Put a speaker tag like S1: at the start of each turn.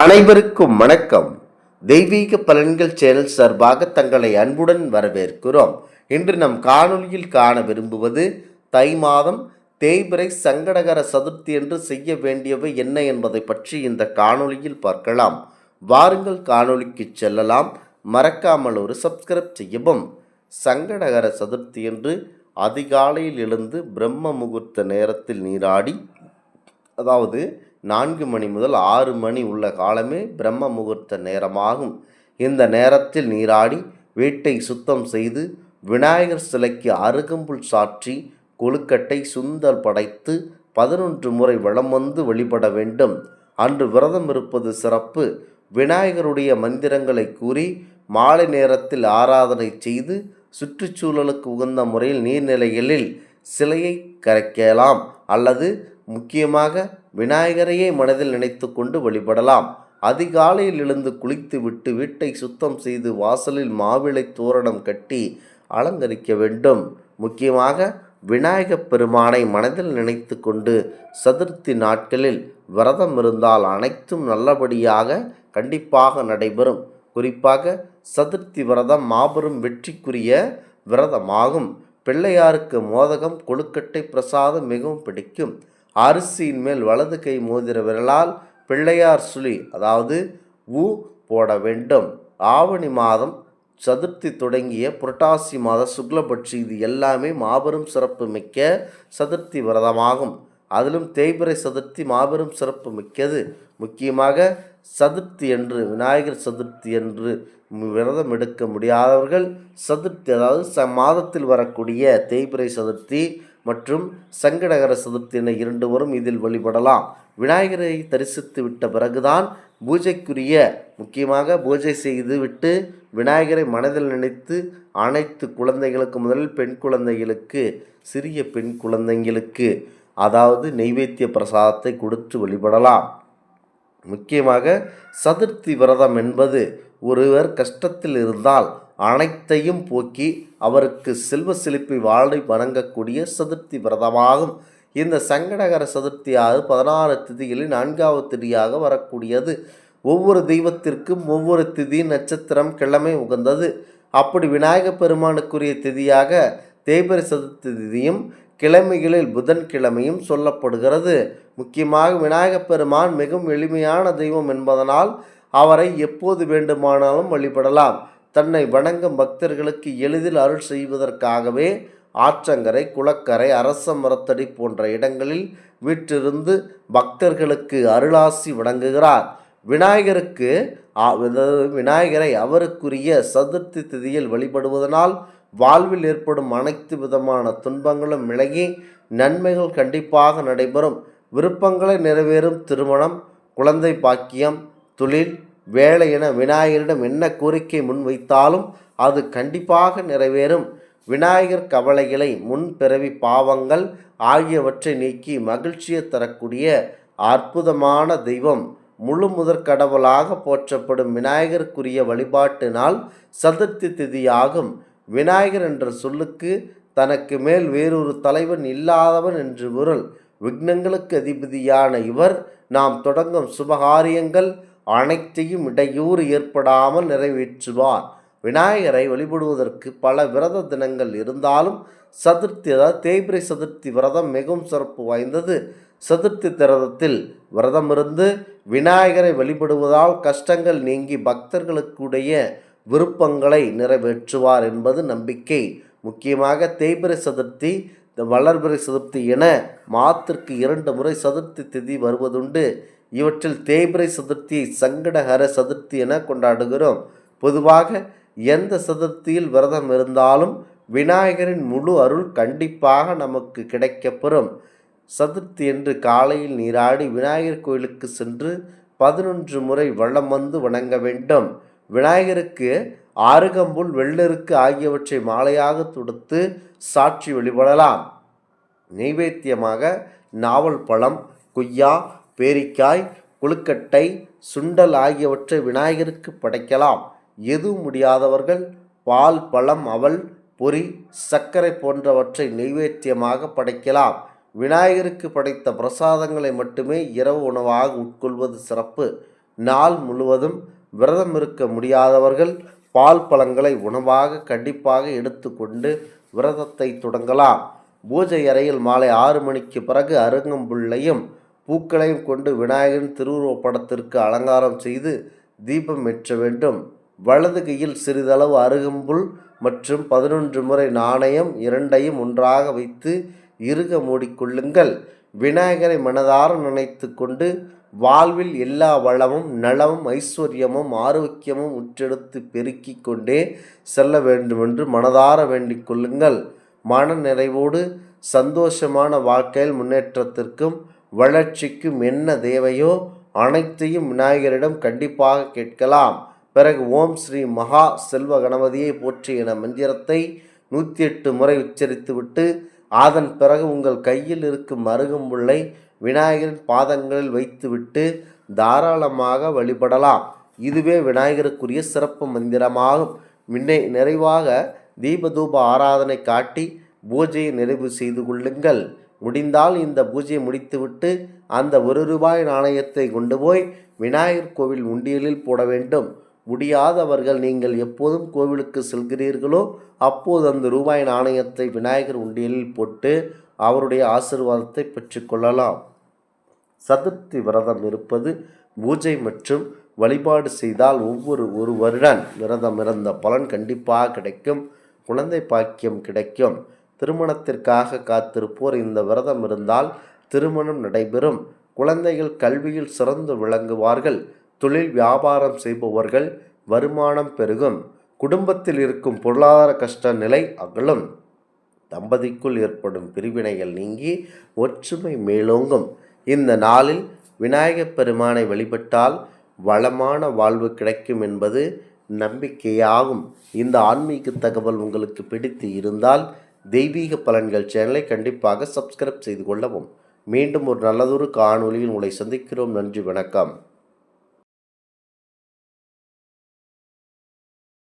S1: அனைவருக்கும் வணக்கம். தெய்வீக பலன்கள் சேனல் சார்பாக தங்களை அன்புடன் வரவேற்கிறோம். இன்று நம் காணொளியில் காண விரும்புவது தை மாதம் தேய்பிறை சங்கடகர சதுர்த்தி என்று செய்ய வேண்டியவை என்ன என்பதை பற்றி இந்த காணொளியில் பார்க்கலாம். வாருங்கள் காணொளிக்கு செல்லலாம். மறக்காமல் ஒரு சப்ஸ்கிரைப் செய்யவும். சங்கடகர சதுர்த்தி என்று அதிகாலையில் எழுந்து பிரம்ம முகூர்த்த நேரத்தில் நீராடி, அதாவது 4 மணி முதல் 6 மணி உள்ள காலமே பிரம்ம முகூர்த்த நேரமாகும். இந்த நேரத்தில் நீராடி வீட்டை சுத்தம் செய்து விநாயகர் சிலைக்கு அருகம்புல் சாற்றி கொழுக்கட்டை சுண்டல் படைத்து 11 முறை வலம் வந்து வழிபட வேண்டும். அன்று விரதம் இருப்பது சிறப்பு. விநாயகருடைய மந்திரங்களை கூறி மாலை நேரத்தில் ஆராதனை செய்து சுற்றுச்சூழலுக்கு உகந்த முறையில் நீர்நிலைகளில் சிலையை கரைக்கலாம் அல்லது முக்கியமாக விநாயகரையே மனதில் நினைத்து கொண்டு வழிபடலாம். அதிகாலையில் எழுந்து குளித்துவிட்டு வீட்டை சுத்தம் செய்து வாசலில் மாவிளை தோரணம் கட்டி அலங்கரிக்க வேண்டும். முக்கியமாக விநாயகப் பெருமானை மனதில் நினைத்து கொண்டு சதுர்த்தி நாட்களில் விரதம் இருந்தால் அனைத்தும் நல்லபடியாக கண்டிப்பாக நடைபெறும். குறிப்பாக சதுர்த்தி விரதம் மாபெரும் வெற்றிக்குரிய விரதமாகும். பிள்ளையாருக்கு மோதகம் கொழுக்கட்டை பிரசாதம் மிகவும் பிடிக்கும். அரிசியின் மேல் வலது கை மோதிர விரலால் பிள்ளையார் சுழி, அதாவது ஊ போட வேண்டும். ஆவணி மாதம் சதுர்த்தி தொடங்கிய புரட்டாசி மாத சுக்லபட்சி, இது எல்லாமே மாபெரும் சிறப்பு மிக்க சதுர்த்தி விரதமாகும். அதிலும் தேய்பிறை சதுர்த்தி மாபெரும் சிறப்பு மிக்கது. முக்கியமாக சதுர்த்தி என்று, விநாயகர் சதுர்த்தி என்று விரதம் எடுக்க முடியாதவர்கள் சதுர்த்தி, அதாவது மாதத்தில் வரக்கூடிய தேய்பிறை சதுர்த்தி மற்றும் சங்கடகர சதுர்த்தி என 2 வரும். இதில் வழிபடலாம். விநாயகரை தரிசித்து விட்ட பிறகுதான் பூஜைக்குரிய, முக்கியமாக பூஜை செய்து விட்டு விநாயகரை மனதில் நினைத்து அனைத்து குழந்தைகளுக்கு, முதலில் பெண் குழந்தைகளுக்கு, சிறிய பெண் குழந்தைங்களுக்கு அதாவது நெய்வேத்திய பிரசாதத்தை கொடுத்து வழிபடலாம். முக்கியமாக சதுர்த்தி விரதம் என்பது ஒருவர் கஷ்டத்தில் இருந்தால் அனைத்தையும் போக்கி அவருக்கு செல்வ செழிப்பை வாழை வணங்கக்கூடிய சதுர்த்தி விரதமாகும். இந்த சங்கடகர சதுர்த்தியாவது 16 திதிகளில் 4வது திதியாக வரக்கூடியது. ஒவ்வொரு தெய்வத்திற்கும் ஒவ்வொரு திதி, நட்சத்திரம், கிழமை உகந்தது. அப்படி விநாயகப் பெருமானுக்குரிய திதியாக தேய்பிறை சதுர்த்தி திதியும் கிழமைகளில் புதன்கிழமையும் சொல்லப்படுகிறது. முக்கியமாக விநாயகப் பெருமான் மிகவும் எளிமையான தெய்வம் என்பதனால் அவரை எப்போது வேண்டுமானாலும் வழிபடலாம். தன்னை வணங்கும் பக்தர்களுக்கு எளிதில் அருள் செய்வதற்காகவே ஆற்றங்கரை, குளக்கரை, அரச மரத்தடி போன்ற இடங்களில் வீற்றிருந்து பக்தர்களுக்கு அருளாசி வழங்குகிறார். விநாயகரை அவருக்குரிய சதுர்த்தி திதியில் வழிபடுவதனால் வாழ்வில் ஏற்படும் அனைத்து விதமான துன்பங்களும் விலகி நன்மைகள் கண்டிப்பாக நடைபெறும். விருப்பங்களை நிறைவேறும் திருமணம், குழந்தை பாக்கியம், தொழில், வேலை என விநாயகரிடம் என்ன கோரிக்கை முன்வைத்தாலும் அது கண்டிப்பாக நிறைவேறும். விநாயகர் கவலைகளை, முன்பிறவி பாவங்கள் ஆகியவற்றை நீக்கி மகிழ்ச்சியை தரக்கூடிய அற்புதமான தெய்வம். முழு முதற் கடவுளாக போற்றப்படும் விநாயகருக்குரிய வழிபாட்டு நாள் சதுர்த்தி திதியாகும். விநாயகர் என்ற சொல்லுக்கு தனக்கு மேல் வேறொரு தலைவன் இல்லாதவன் என்று பொருள். விக்னங்களுக்கு அதிபதியான இவர் நாம் தொடங்கும் சுபகாரியங்கள் அனைத்தையும் இடையூறு ஏற்படாமல் நிறைவேற்றுவார். விநாயகரை வழிபடுவதற்கு பல விரத தினங்கள் இருந்தாலும் சதுர்த்தி, அதாவது தேய்பிறை சதுர்த்தி விரதம் மிகவும் சிறப்பு வாய்ந்தது. சதுர்த்தி விரதத்தில் விரதமிருந்து விநாயகரை வழிபடுவதால் கஷ்டங்கள் நீங்கி பக்தர்களுக்குடைய விருப்பங்களை நிறைவேற்றுவார் என்பது நம்பிக்கை. முக்கியமாக தேய்பிறை சதுர்த்தி, வளர்பிறை சதுர்த்தி என மாதத்திற்கு 2 முறை சதுர்த்தி திதி வருவதுண்டு. இவற்றில் தேய்பிறை சதுர்த்தியை சங்கடகர சதுர்த்தி என கொண்டாடுகிறோம். பொதுவாக எந்த சதுர்த்தியில் விரதம் இருந்தாலும் விநாயகரின் முழு அருள் கண்டிப்பாக நமக்கு கிடைக்கப்பெறும். சதுர்த்தி என்று காலையில் நீராடி விநாயகர் கோயிலுக்கு சென்று 11 முறை வலம் வந்து வணங்க வேண்டும். விநாயகருக்கு அருகம்புல், வெள்ளெருக்கு ஆகியவற்றை மாலையாக தொடுத்து சாற்றி வழிபடலாம். நெய்வேத்தியமாக நாவல் பழம், கொய்யா, பேரிக்காய், கொழுக்கட்டை, சுண்டல் ஆகியவற்றை விநாயகருக்கு படைக்கலாம். எதுவும் முடியாதவர்கள் பால், பழம், அவல், பொரி, சர்க்கரை போன்றவற்றை நெய்வேத்தியமாக படைக்கலாம். விநாயகருக்கு படைத்த பிரசாதங்களை மட்டுமே இரவு உணவாக உட்கொள்வது சிறப்பு. நாள் முழுவதும் விரதம் இருக்க முடியாதவர்கள் பால் பழங்களை உணவாக கண்டிப்பாக எடுத்துக்கொண்டு விரதத்தை தொடங்கலாம். பூஜை அறையில் மாலை 6 மணிக்கு பிறகு அருகம்புல்லையும் பூக்களையும் கொண்டு விநாயகரின் திருவுருவப் படத்திற்கு அலங்காரம் செய்து தீபம் ஏற்ற வேண்டும். வலது கையில் சிறிதளவு அருகம்புல் மற்றும் 11 முறை நாணயம் இரண்டையும் ஒன்றாக வைத்து இறுக மூடிக்கொள்ளுங்கள். விநாயகரை மனதார நினைத்து கொண்டு வாழ்வில் எல்லா வளமும் நலமும் ஐஸ்வர்யமும் ஆரோக்கியமும் உற்றெடுத்து பெருக்கிக் கொண்டே செல்ல வேண்டுமென்று மனதார வேண்டிக் கொள்ளுங்கள். மன நிறைவோடு சந்தோஷமான வாழ்க்கையில் முன்னேற்றத்திற்கும் வளர்ச்சிக்கும் என்ன தேவையோ அனைத்தையும் விநாயகரிடம் கண்டிப்பாக கேட்கலாம். பிறகு ஓம் ஸ்ரீ மகா செல்வ கணபதியை போற்றி என மந்திரத்தை 108 முறை உச்சரித்துவிட்டு அதன் பிறகு உங்கள் கையில் இருக்கும் அருகம்புல்லை விநாயகரின் பாதங்களில் வைத்துவிட்டு தாராளமாக வழிபடலாம். இதுவே விநாயகருக்குரிய சிறப்பு மந்திரமாகும். நிறைவாக தீபதூப ஆராதனை காட்டி பூஜையை நிறைவு செய்து கொள்ளுங்கள். முடிந்தால் இந்த பூஜையை முடித்துவிட்டு அந்த ₹1 நாணயத்தை கொண்டு போய் விநாயகர் கோவில் உண்டியலில் போட வேண்டும். முடியாதவர்கள் நீங்கள் எப்போதும் கோவிலுக்கு செல்கிறீர்களோ அப்போது அந்த ரூபாய் நாணயத்தை விநாயகர் உண்டியலில் போட்டு அவருடைய ஆசீர்வாதத்தை பெற்றுக்கொள்ளலாம். சதுர்த்தி விரதம் இருப்பது பூஜை மற்றும் வழிபாடு செய்தால் ஒரு வருடம் விரதம் இருந்த பலன் கண்டிப்பாக கிடைக்கும். குழந்தை பாக்கியம் கிடைக்கும். திருமணத்திற்காக காத்திருப்போர் இந்த விரதம் இருந்தால் திருமணம் நடைபெறும். குழந்தைகள் கல்வியில் சிறந்து விளங்குவார்கள். தொழில் வியாபாரம் செய்பவர்கள் வருமானம் பெருகும். குடும்பத்தில் இருக்கும் பொருளாதார கஷ்ட நிலை அகலும். தம்பதிக்குள் ஏற்படும் பிரிவினைகள் நீங்கி ஒற்றுமை மேலோங்கும். இந்த நாளில் விநாயகப் பெருமானை வழிபட்டால் வளமான வாழ்வு கிடைக்கும் என்பது நம்பிக்கையாகும். இந்த ஆன்மீக தகவல் உங்களுக்கு பிடித்து இருந்தால் தெய்வீக பலன்கள் சேனலை கண்டிப்பாக சப்ஸ்கிரைப் செய்து கொள்ளவும். மீண்டும் ஒரு நல்லதொரு காணொளியில் உங்களை சந்திக்கிறோம். நன்றி, வணக்கம்.